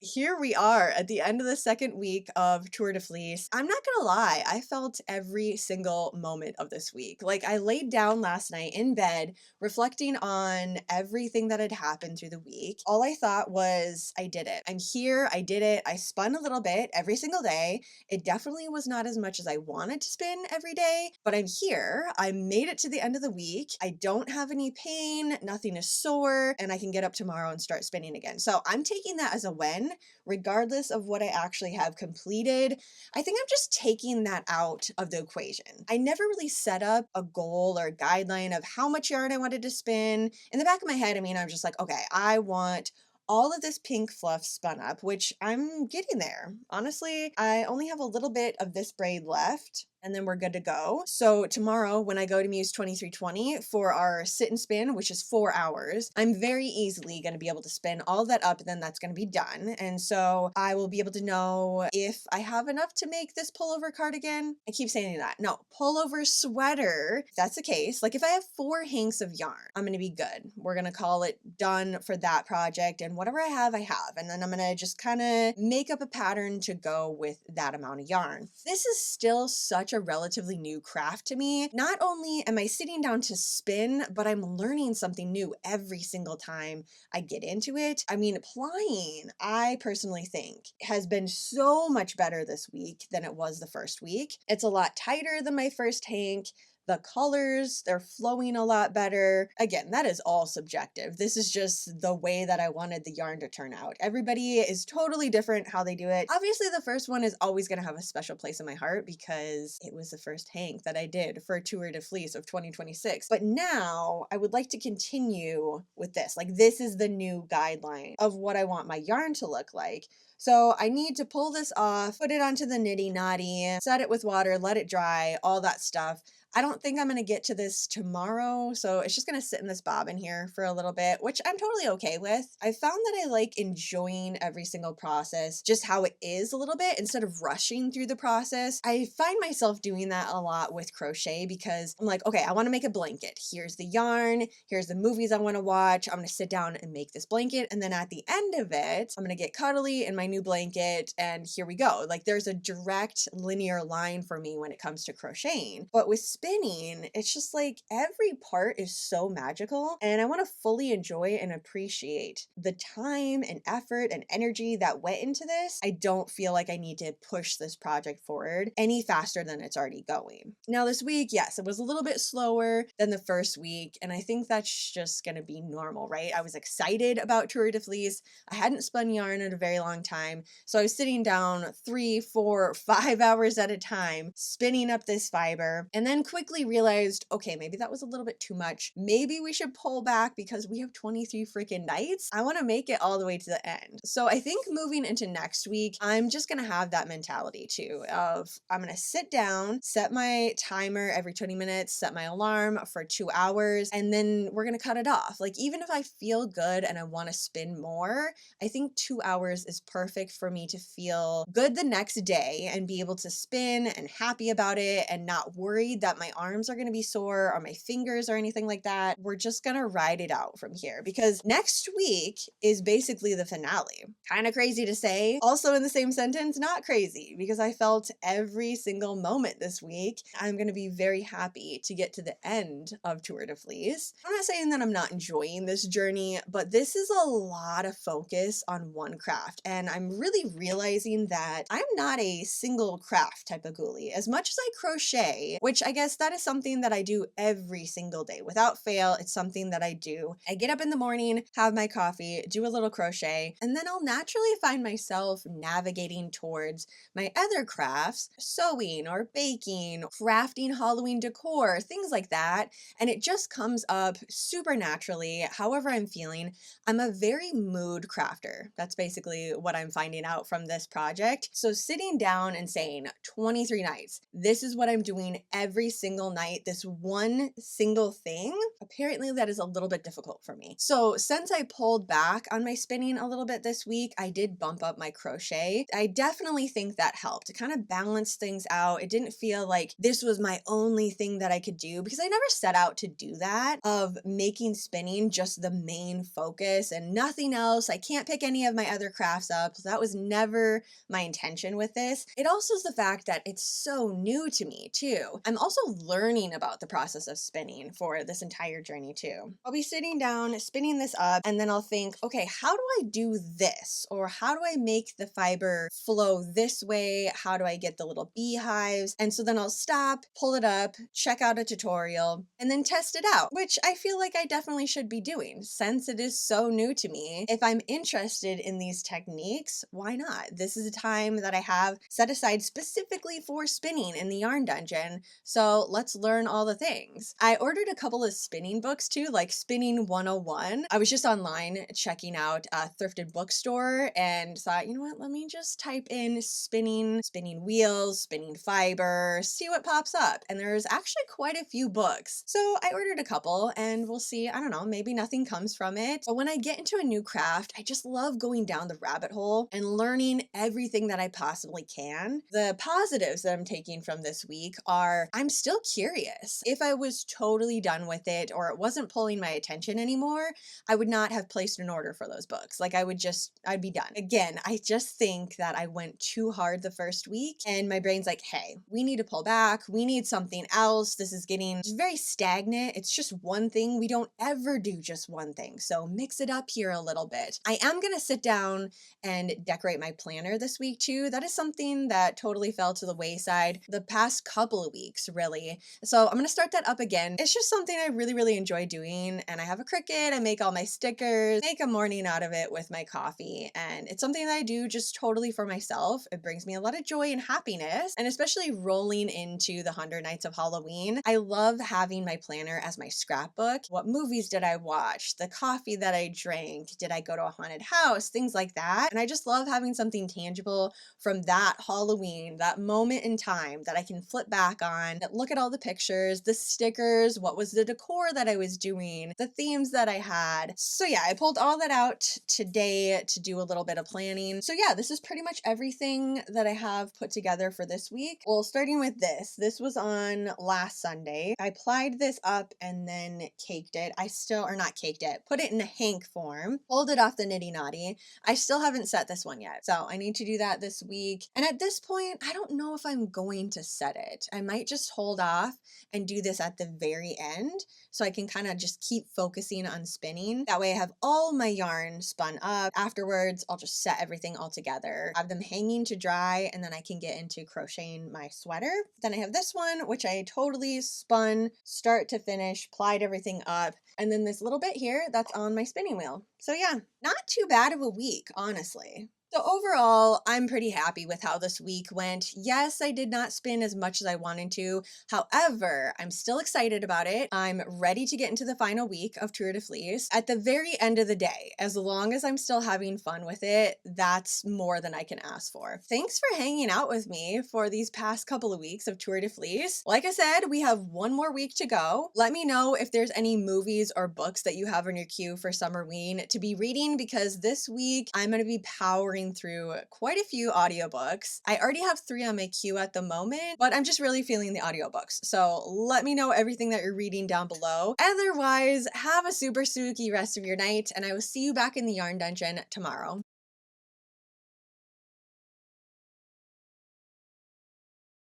Here we are at the end of the second week of Tour de Fleece. I'm not gonna lie, I felt every single moment of this week. Like, I laid down last night in bed, reflecting on everything that had happened through the week. All I thought was, I did it. I'm here, I did it. I spun a little bit every single day. It definitely was not as much as I wanted to spin every day, but I'm here. I made it to the end of the week. I don't have any pain, nothing is sore, and I can get up tomorrow and start spinning again. So I'm taking that as a win regardless of what I actually have completed. I think I'm just taking that out of the equation. I never really set up a goal or a guideline of how much yarn I wanted to spin. In the back of my head, I'm just like, okay, I want all of this pink fluff spun up, which I'm getting there. Honestly, I only have a little bit of this braid left, and then we're good to go. So tomorrow when I go to Muse 2320 for our sit and spin, which is 4 hours, I'm very easily going to be able to spin all that up, and then that's going to be done. And so I will be able to know if I have enough to make this pullover cardigan. I keep saying that. No, pullover sweater. If that's the case, like if I have 4 hanks of yarn, I'm going to be good. We're going to call it done for that project, and whatever I have, I have. And then I'm going to just kind of make up a pattern to go with that amount of yarn. This is still such a relatively new craft to me. Not only am I sitting down to spin, but I'm learning something new every single time I get into it. Plying, I personally think, has been so much better this week than it was the first week. It's a lot tighter than my first hank. The colors, they're flowing a lot better. Again, that is all subjective. This is just the way that I wanted the yarn to turn out. Everybody is totally different how they do it. Obviously, the first one is always going to have a special place in my heart because it was the first hank that I did for Tour de Fleece of 2026. But now I would like to continue with this. Like, this is the new guideline of what I want my yarn to look like. So I need to pull this off, put it onto the nitty knotty, set it with water, let it dry, all that stuff. I don't think I'm going to get to this tomorrow, so it's just going to sit in this bobbin here for a little bit, which I'm totally okay with. I found that I like enjoying every single process, just how it is a little bit, instead of rushing through the process. I find myself doing that a lot with crochet because I'm like, okay, I want to make a blanket. Here's the yarn, here's the movies I want to watch. I'm going to sit down and make this blanket, and then at the end of it, I'm going to get cuddly in my new blanket, and here we go. Like, there's a direct linear line for me when it comes to crocheting. But with spinning, it's just like every part is so magical, and I want to fully enjoy and appreciate the time and effort and energy that went into this. I don't feel like I need to push this project forward any faster than it's already going. Now this week, yes, it was a little bit slower than the first week, and I think that's just going to be normal, right? I was excited about Tour de Fleece. I hadn't spun yarn in a very long time, so I was sitting down 3, 4, 5 hours at a time spinning up this fiber, and then quickly realized, okay, maybe that was a little bit too much. Maybe we should pull back because we have 23 freaking nights. I want to make it all the way to the end. So I think moving into next week, I'm just going to have that mentality too of I'm going to sit down, set my timer every 20 minutes, set my alarm for 2 hours, and then we're going to cut it off. Like, even if I feel good and I want to spin more, I think 2 hours is perfect for me to feel good the next day and be able to spin and happy about it and not worried that my arms are going to be sore or my fingers or anything like that. We're just going to ride it out from here because next week is basically the finale. Kind of crazy to say. Also in the same sentence, not crazy, because I felt every single moment this week. I'm going to be very happy to get to the end of Tour de Fleece. I'm not saying that I'm not enjoying this journey, but this is a lot of focus on one craft, and I'm really realizing that I'm not a single craft type of ghoulie. As much as I crochet, which I guess that is something that I do every single day without fail, it's something that I do. I get up in the morning, have my coffee, do a little crochet, and then I'll naturally find myself navigating towards my other crafts, sewing or baking, crafting Halloween decor, things like that, and it just comes up super naturally however I'm feeling. I'm a very mood crafter. That's basically what I'm finding out from this project. So sitting down and saying 23 nights, this is what I'm doing every single night this one single thing, apparently that is a little bit difficult for me. So since I pulled back on my spinning a little bit this week, I did bump up my crochet. I definitely think that helped to kind of balance things out. It didn't feel like this was my only thing that I could do, because I never set out to do that, of making spinning just the main focus and nothing else. I can't pick any of my other crafts up. So that was never my intention with this. It also is the fact that it's so new to me too. I'm also learning about the process of spinning for this entire journey too. I'll be sitting down, spinning this up, and then I'll think, okay, how do I do this? Or how do I make the fiber flow this way? How do I get the little beehives? And so then I'll stop, pull it up, check out a tutorial, and then test it out, which I feel like I definitely should be doing since it is so new to me. If I'm interested in these techniques, why not? This is a time that I have set aside specifically for spinning in the yarn dungeon. So let's learn all the things. I ordered a couple of spinning books too, like Spinning 101. I was just online checking out a thrifted bookstore and thought, you know what, let me just type in spinning wheels, spinning fiber, see what pops up. And there's actually quite a few books. So I ordered a couple and we'll see. I don't know, maybe nothing comes from it. But when I get into a new craft, I just love going down the rabbit hole and learning everything that I possibly can. The positives that I'm taking from this week are I'm still curious. If I was totally done with it or it wasn't pulling my attention anymore, I would not have placed an order for those books. Like I'd be done. Again, I just think that I went too hard the first week and my brain's like, hey, we need to pull back. We need something else. This is getting very stagnant. It's just one thing. We don't ever do just one thing. So mix it up here a little bit. I am going to sit down and decorate my planner this week too. That is something that totally fell to the wayside the past couple of weeks, really. So I'm going to start that up again. It's just something I really, really enjoy doing. And I have a Cricut. I make all my stickers, make a morning out of it with my coffee. And it's something that I do just totally for myself. It brings me a lot of joy and happiness. And especially rolling into the 100 Nights of Halloween, I love having my planner as my scrapbook. What movies did I watch? The coffee that I drank? Did I go to a haunted house? Things like that. And I just love having something tangible from that Halloween, that moment in time that I can flip back on, look at all the pictures, the stickers, what was the decor that I was doing, the themes that I had. So yeah, I pulled all that out today to do a little bit of planning. So yeah, this is pretty much everything that I have put together for this week. Well, starting with this. This was on last Sunday. I plied this up and then caked it. Or not caked it, put it in a hank form, pulled it off the Nitty Knotty. I still haven't set this one yet. So I need to do that this week. And at this point, I don't know if I'm going to set it. I might just hold off and do this at the very end so I can kind of just keep focusing on spinning. That way I have all my yarn spun up. Afterwards, I'll just set everything all together, have them hanging to dry, and then I can get into crocheting my sweater. Then I have this one, which I totally spun start to finish, plied everything up. And then this little bit here, that's on my spinning wheel. So yeah, not too bad of a week, honestly. So overall, I'm pretty happy with how this week went. Yes, I did not spin as much as I wanted to. However, I'm still excited about it. I'm ready to get into the final week of Tour de Fleece. At the very end of the day, as long as I'm still having fun with it, that's more than I can ask for. Thanks for hanging out with me for these past couple of weeks of Tour de Fleece. Like I said, we have one more week to go. Let me know if there's any movies or books that you have on your queue for Summerween to be reading, because this week I'm going to be powering through quite a few audiobooks. I already have 3 on my queue at the moment, but I'm just really feeling the audiobooks. So let me know everything that you're reading down below. Otherwise, have a super spooky rest of your night, and I will see you back in the yarn dungeon tomorrow.